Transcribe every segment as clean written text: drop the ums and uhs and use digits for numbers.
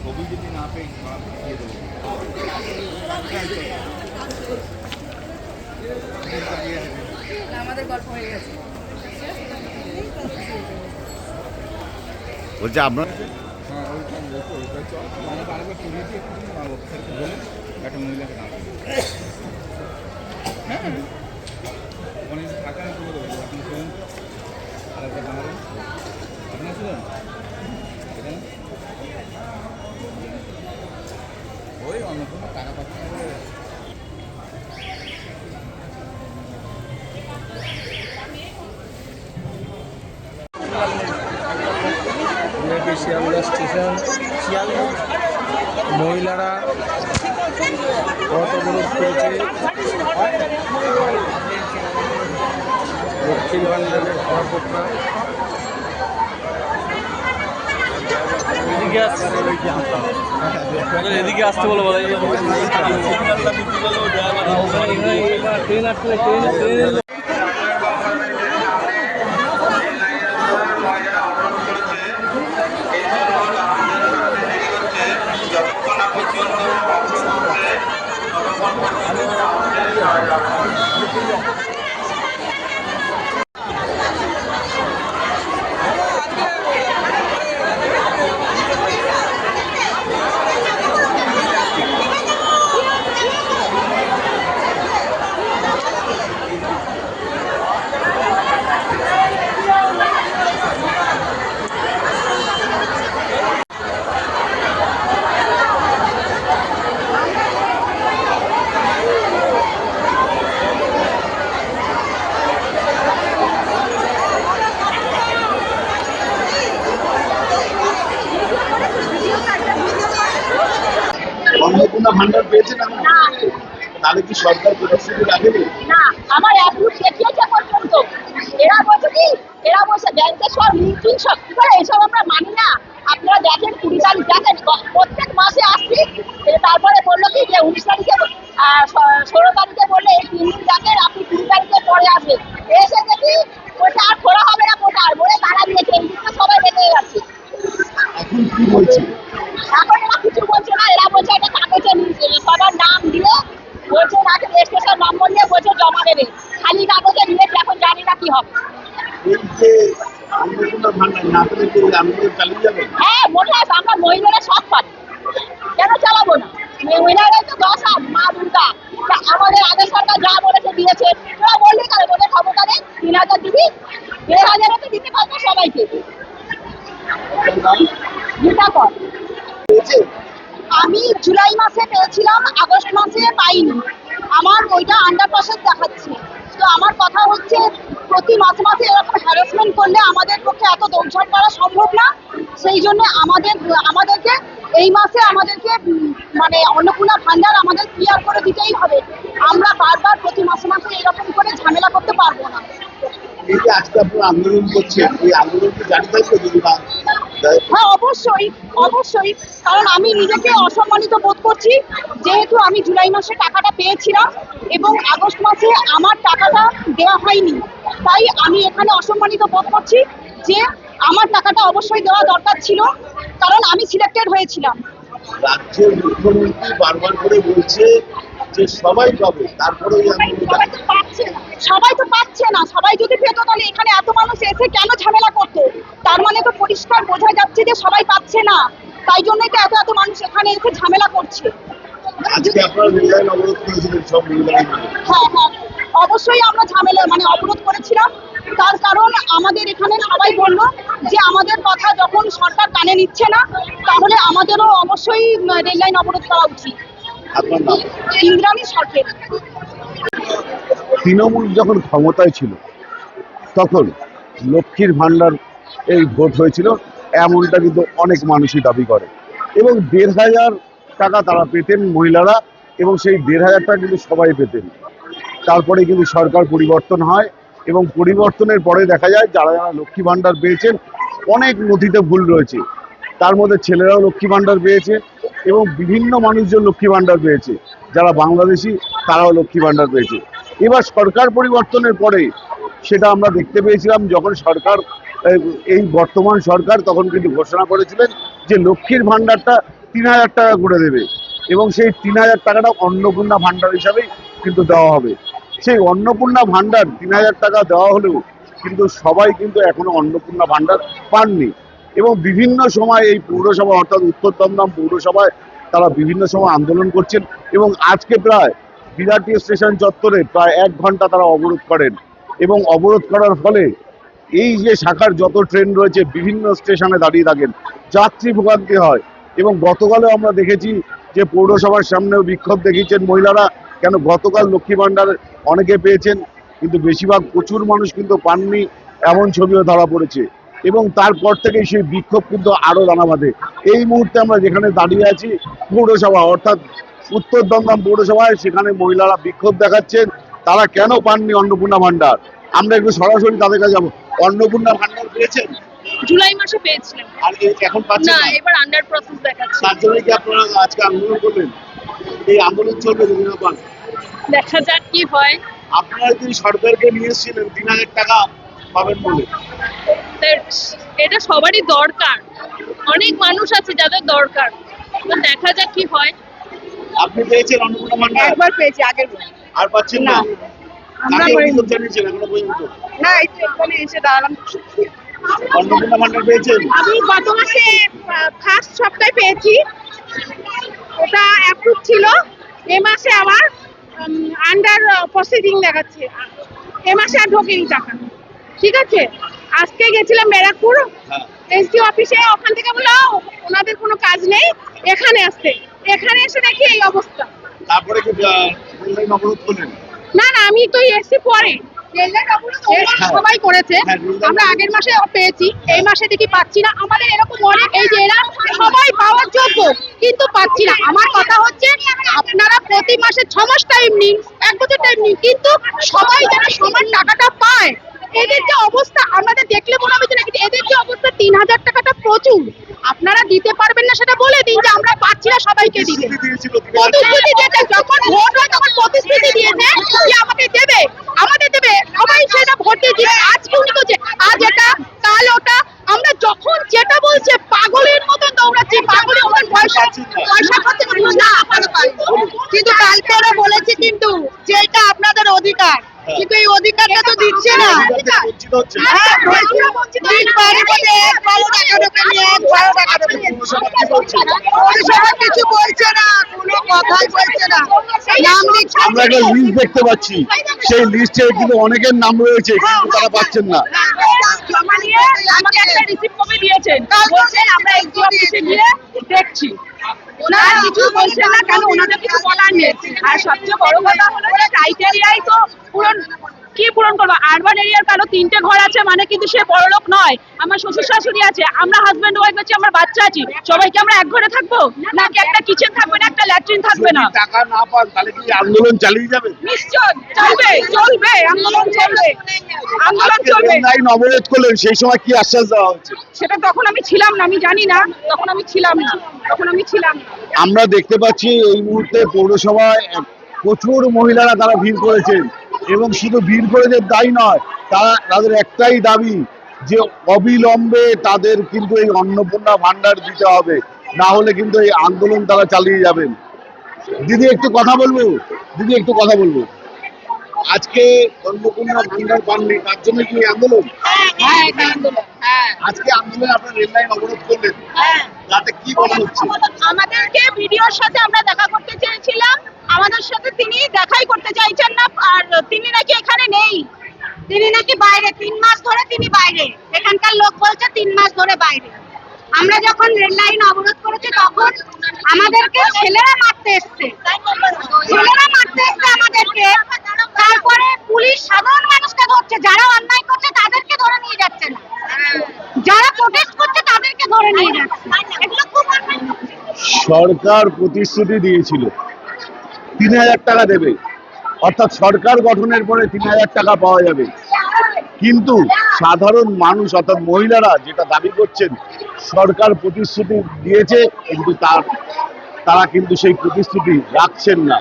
ছবি যদি না পেয়ে দিয়ে দেবো। আমাদের গল্প হয়ে গেছে। বলছে আপনার হ্যাঁ ওইটা চল মানে বারবার তুলেছি বলে একটা মহিলাকে না হ্যাঁ ওখানে থাকা আমি তুলে দেবো আপনি শুনুন আর একটা বানাবেন আপনার শুনুন এখানে ওই অন্য কোনো টাকা পাচ্ছি শিয়ালদা স্টেশন মহিলারা পথ অবরোধ করেছে দক্ষিণ ভান্ডারের সভাপতিরা এদিকে আসতে বলো ট্রেন আসলে ট্রেন অন্নপূর্ণা ভান্ডার পেয়েছেন না, তাহলে কি সরকার প্রতিশ্রুতি রাখেনি? না, আমার অ্যাপ্রুভ দেখিয়েছে পর্যন্ত। এরা বলছে কি, এরা বলছে ব্যাংকে সব লিঙ্কিং সব কি করে, এসব আমরা মানি না। আপনারা দেখেন 20 তারিখ দেখেন প্রত্যেক মাসে আসছি, তারপরে বললো কি যে 19 তারিখে 16 তারিখে বললে এই 3 দিন দেখেন, আপনি 20 তারিখে পরে আসবেন। এসে দেখি ওটা আর খোলা হবে না, কোটা আর বলে তারা দিয়েছে, এই দিনটা সবাই রেখে যাচ্ছে। এখন কি বলছে? এখন এরা কিছু বলছে না, এরা বলছে এটা কাগজে নিয়েছে, সবার নাম দিয়ে বলছে আগে রেজিস্ট্রেশন নম্বর দিয়ে বলছে জমা দেবে, খালি কাগজে নিয়েছে, এখন জানি না কি হবে। এই যে অন্নপূর্ণা ভান্ডার না পেলে কি আন্দোলন চালিয়ে যাবে? হ্যাঁ, মনে হয় আমরা মহিলারা সব পাবো, কেন চালাবো না? মহিলারাই তো 10 হাত মা দুর্গা, আমাদের আগে সরকার যা বলেছে দিয়েছে, ওরা বললেই তাহলে বলে ক্ষমতা নেই, 3000 দিবি, 1000 তো দিতে পারবো সবাইকে। গীতা কর আমি জুলাই মাসে পেয়েছিলাম, আগস্ট মাসে পাইনি, আমার ওইটা আন্ডারপাসের দেখাচ্ছে। তো আমার কথা হচ্ছে প্রতি মাসে মাসে এরকম হ্যারাসমেন্ট করলে আমাদের পক্ষে এত দৌড়ঝাঁপ করা সম্ভব না। সেই জন্য আমাদেরকে এই মাসে আমাদেরকে মানে অন্নপূর্ণা ভান্ডার আমাদের ক্লিয়ার করে দিতেই হবে। আমরা বারবার প্রতি মাসে মাসে এরকম করে ঝামেলা করতে পারবো না। এই যে আজকে আপনারা আন্দোলন করছেন, এই আন্দোলন কি জানি থাকবে যদি না? হ্যাঁ, অবশ্যই অবশ্যই, কারণ আমি নিজেকে অসম্মানিত বোধ করছি, যেহেতু আমি জুলাই মাসে টাকাটা পেয়েছিলাম এবং আগস্ট মাসে আমার টাকাটা দেওয়া হয়নি, তাই আমি এখানে অসম্মানিত বোধ করছি যে আমার টাকাটা অবশ্যই দেওয়া দরকার ছিল, কারণ আমি সিলেক্টেড হয়েছিলাম। রাজ্যের মুখ্যমন্ত্রী বারবার করে বলছে যে সবাই পাবে, তারপরে এই সবাই তো পাচ্ছে না, সবাই যদি পেত তাহলে এখানে এত মানুষ এসে কেন ঝামেলা করতো? তার মানে তো পরিষ্কার বোঝা যাচ্ছে যে সবাই পাচ্ছে না, তাই জন্যই তো এত মানুষ এখানে এসে ঝামেলা করছে। আজকে আপনারা রেললাইন অবরোধ করেছিলেন সব রেললাইন। হ্যাঁ, অবশ্যই আমরা ঝামেলা অবরোধ করেছিলাম, তার কারণ আমাদের এখানে সবাই বললো যে আমাদের কথা যখন সরকার কানে নিচ্ছে না, তাহলে আমাদেরও অবশ্যই রেললাইন অবরোধ করা উচিত। আপনার নাম? ইন্দ্রাণী সরকার। তৃণমূল যখন ক্ষমতায় ছিল তখন লক্ষ্মীর ভান্ডার এই ভোট হয়েছিল, এমনটা কিন্তু অনেক মানুষই দাবি করে, এবং ১,৫০০ টাকা তারা পেতেন মহিলারা, এবং সেই ১,৫০০ টাকা কিন্তু সবাই পেতেন। তারপরে কিন্তু সরকার পরিবর্তন হয়, এবং পরিবর্তনের পরে দেখা যায় যারা যারা লক্ষ্মী ভান্ডার পেয়েছেন অনেক নথিতে ভুল রয়েছে, তার মধ্যে ছেলেরাও লক্ষ্মী ভান্ডার পেয়েছে এবং বিভিন্ন মানুষজন লক্ষ্মী ভান্ডার পেয়েছে, যারা বাংলাদেশি তারাও লক্ষ্মী ভান্ডার পেয়েছে। এবার সরকার পরিবর্তনের পরে সেটা আমরা দেখতে পেয়েছিলাম, যখন সরকার এই বর্তমান সরকার তখন কিন্তু ঘোষণা করেছিলেন যে লক্ষ্মীর ভান্ডারটা ৩,০০০ টাকা করে দেবে, এবং সেই ৩,০০০ টাকাটা অন্নপূর্ণা ভান্ডার হিসাবেই কিন্তু দেওয়া হবে। সেই অন্নপূর্ণা ভান্ডার ৩,০০০ টাকা দেওয়া হলেও কিন্তু সবাই কিন্তু এখনো অন্নপূর্ণা ভান্ডার পাননি, এবং বিভিন্ন সময় এই পৌরসভা অর্থাৎ উত্তর দমদম পৌরসভায় তারা বিভিন্ন সময় আন্দোলন করছেন, এবং আজকে প্রায় বিরাটি স্টেশন চত্বরে প্রায় ১ ঘন্টা তারা অবরোধ করেন, এবং অবরোধ করার ফলে এই যে শাখার যত ট্রেন রয়েছে বিভিন্ন স্টেশনে দাঁড়িয়ে থাকেন, যাত্রী ভোগান্তি হয়। এবং গতকালও আমরা দেখেছি যে পৌরসভার সামনেও বিক্ষোভ দেখিয়েছেন মহিলারা, কেন গতকাল লক্ষ্মী ভান্ডার অনেকে পেয়েছেন কিন্তু বেশিরভাগ প্রচুর মানুষ কিন্তু পাননি, এমন ছবিও ধরা পড়েছে, এবং তারপর থেকেই সেই বিক্ষোভ কিন্তু আরও দানা বাঁধে। এই মুহূর্তে আমরা যেখানে দাঁড়িয়ে আছি পৌরসভা অর্থাৎ উত্তর দমদম পৌরসভায়, সেখানে মহিলারা বিক্ষোভ দেখাচ্ছেন, তারা কেন পাননি অন্নপূর্ণা ভান্ডার। আমরা একটু সরাসরি তাদের কাছে যাবো। অন্নপূর্ণা ভান্ডার পেয়েছেন? জুলাই মাসে পেয়েছিলাম, আর এখন পাচ্ছেন না না? এবার আন্ডার প্রসেস দেখাচ্ছে। তার জন্য কি আপনারা আজকে আন্দোলন করবেন? এই আন্দোলন চলবে যদি না পান? দেখা যাক কি হয়। আপনারা যদি সরকারকে নিয়ে এসেছিলেন ৩,০০০ টাকা পাবেন বলে, এটা সবারই দরকার, অনেক মানুষ আছে যাদের দরকার, তো দেখা যাক কি হয়। আপনি পেয়েছেন অন্নপূর্ণা ভান্ডার? একবার পেয়েছি, আগের বার। আর পাচ্ছেন না? আমরা কাকে পাইনি। অভিযোগ জানিয়েছেন এখনো পর্যন্ত? না, এই তো এখানে এসে দাঁড়ালাম। অন্নপূর্ণা ভান্ডার পেয়েছেন? আমি গত মাসে ফার্স্ট সপ্তাহে পেয়েছি, ওটা অ্যাপ্রুভ ছিল। এ মাসে আবার আন্ডার প্রসেসিং দেখাচ্ছে, এ মাসে আর ঢোকেনি টাকা। ঠিক আছে, আজকে গেছিলাম ব্যারাকপুর হ্যাঁ। এসডি অফিসে, ওখান থেকে বললো ওনাদের কোনো কাজ নেই, এখানে আসতে। এখানে এসে দেখি এই অবস্থা। তারপরে কি রেললাইন অবরোধ করলেন? না, আমি তো এসছি পরে, সবাই করেছে। আমরা আগের মাসে পেয়েছি, এই মাসে দেখি পাচ্ছি না। আমাদের এরকম অনেক, এই যে এরা সবাই পাওয়ার যোগ্য কিন্তু পাচ্ছি না। আমার কথা হচ্ছে আপনারা প্রতি মাসে 6 মাস টাইম নিন, 1 বছর টাইম নিন, কিন্তু সবাই যেন সমান টাকাটা পায়। এদের যে অবস্থা আমাদের দেখলে মনে হবে যে নাকি এদের যে অবস্থা, ৩,০০০ টাকাটা প্রচুর। আপনারা দিতে পারবেন না সেটা বলে দিন যে আমরা পাচ্ছি না, সবাইকে দিলে। প্রতিশ্রুতি দিয়েছে, যখন ভোট হয় তখন প্রতিশ্রুতি দিয়েছে যে আমাকে দেবে, আমাদের দেবে, সবাই সেটা ভোটে দিয়ে। আজকে উনি তো যে আজ এটা কাল ওটা, আমরা যখন যেটা বলছে পাগলের মতন দৌড়াচ্ছি, পাগলের মতন পয়সা খরচা করি না। কিন্তু কালকে ওরা বলেছে কিন্তু যে এটা আপনাদের অধিকার, কিন্তু এই অধিকারটা তো দিচ্ছে না। বঞ্চিত হচ্ছে। হ্যাঁ, দিনবারে বলে ১-১২ টাকা ঢোকে নিয়ে ১-১২ টাকা ঢোকে। পৌরসভা কিছু বলছে না, কোনো কথাই বলছে না। নাম লিখছে। আমরা একটা লিস্ট দেখতে পাচ্ছি, সেই লিস্টে কিন্তু অনেকের নাম রয়েছে কিন্তু তারা পাচ্ছেন না। জমা নিয়ে আমাকে একটা রিসিপ্ট কপি দিয়েছেন, বলছেন আমরা এসডি অফিসে গিয়ে দেখছি। ওনারা কিছু বলছেন না, কেন ওনাদের কিছু বলার নেই। আর সবচেয়ে বড় কথা হলো যে ক্রাইটেরিয়াই তো পূরণ করবো। আরবান এরিয়ার কারো 3টে ঘর আছে মানে কিন্তু সে বড় লোক নয়। আমার শ্বশুর শাশুড়ি আছে, আমরা হাজবেন্ড ওয়াইফ আছি, আমার বাচ্চা আছি, সবাইকে আমরা এক ঘরে থাকবো নাকি একটা কিচেন থাকবে না, একটা ল্যাট্রিন থাকবে না? যদি টাকা না পান তাহলে কি আন্দোলন চালিয়ে যাবেন? নিশ্চয় চলবে, আন্দোলন চলবে। রেললাইন অবরোধ করলেন, সেই সময় কি আশ্বাস দেওয়া হচ্ছে? সেটা তখন আমি ছিলাম না, আমি জানি না, তখন আমি ছিলাম না। আমরা দেখতে পাচ্ছি এই মুহূর্তে পৌরসভায় প্রচুর মহিলারা তারা ভিড় করেছেন, এবং শুধু ভিড় করে যে দায়ী নয়, তাদের একটাই দাবি যে অবিলম্বে তাদের কিন্তু এই অন্নপূর্ণা ভান্ডার দিতে হবে, না হলে কিন্তু এই আন্দোলন তারা চালিয়ে যাবেন। দিদি একটু কথা বলবো, দিদি একটু কথা বলবো। আজকে অন্নপূর্ণা ভান্ডার পাননি, তার জন্য কি আন্দোলন? হ্যাঁ এটা আন্দোলন। হ্যাঁ আজকে আন্দোলনে আপনার রেল লাইন অবরোধ করলেন, হ্যাঁ তাতে কি বলা হচ্ছে? আমাদেরকে ভিডিওর সাথে আমরা দেখা করতে চেয়েছিলাম, আমাদের সাথে তিনি দেখাই করতে চাইছেন না, আর তিনি নাকি এখানে নেই, তিনি নাকি বাইরে, 3 মাস ধরে তিনি বাইরে, এখানকার লোক বলছে 3 মাস ধরে বাইরে। আমরা যখন রেল লাইন অবরোধ করেছি তখন আমাদেরকে ছেলেরা মারতে এসছে, আমাদেরকে। তারপরে পুলিশ সাধারণ মানুষকে ধরছে, যারা অন্যায় করছে তাদেরকে ধরে নিয়ে যাচ্ছে না, যারা প্রোটেস্ট করছে তাদেরকে ধরে নিয়ে যাচ্ছে। এগুলো খুব অন্যায় হচ্ছে। সরকার প্রতিশ্রুতি দিয়েছিল 3000 টাকা দেবে, অর্থাৎ সরকার গঠনের পরে 3000 টাকা পাওয়া যাবে, কিন্তু সাধারণ মানুষ অর্থাৎ মহিলারা যেটা দাবি করছেন, সরকার প্রতিশ্রুতি দিয়েছে কিন্তু তারা কিন্তু সেই প্রতিশ্রুতি রাখছেন না,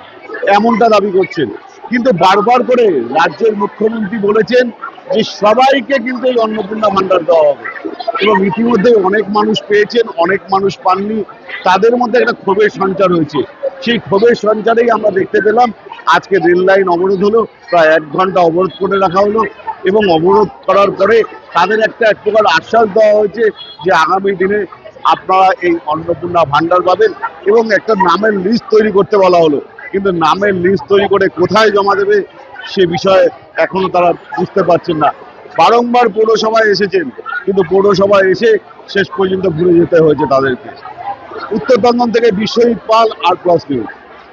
এমনটা দাবি করছেন। কিন্তু বারবার করে রাজ্যের মুখ্যমন্ত্রী বলেছেন যে সবাইকে কিন্তু এই অন্নপূর্ণা ভান্ডার দেওয়া হবে, এবং ইতিমধ্যে অনেক মানুষ পেয়েছেন, অনেক মানুষ পাননি, তাদের মধ্যে একটা ক্ষোভের সঞ্চার হয়েছে। সেই ক্ষোভের সঞ্চারেই আমরা দেখতে পেলাম আজকে রেল লাইন অবরোধ হলো, প্রায় 1 ঘন্টা অবরোধ করে রাখা হলো, এবং অবরোধ করার পরে তাদের এক প্রকার আশ্বাস দেওয়া হয়েছে যে আগামী দিনে আপনারা এই অন্নপূর্ণা ভান্ডার পাবেন, এবং একটা নামের লিস্ট তৈরি করতে বলা হলো। কিন্তু নামের লিস্ট তৈরি করে কোথায় জমা দেবে সে বিষয়ে এখনো তারা বুঝতে পারছেন না। বারংবার পৌরসভায় এসেছেন, কিন্তু পৌরসভায় এসে শেষ পর্যন্ত ঘুরে যেতে হয়েছে তাদেরকে। উত্তর দমদম থেকে বিশ্বজিৎ পাল, আর প্লাস নিউজ।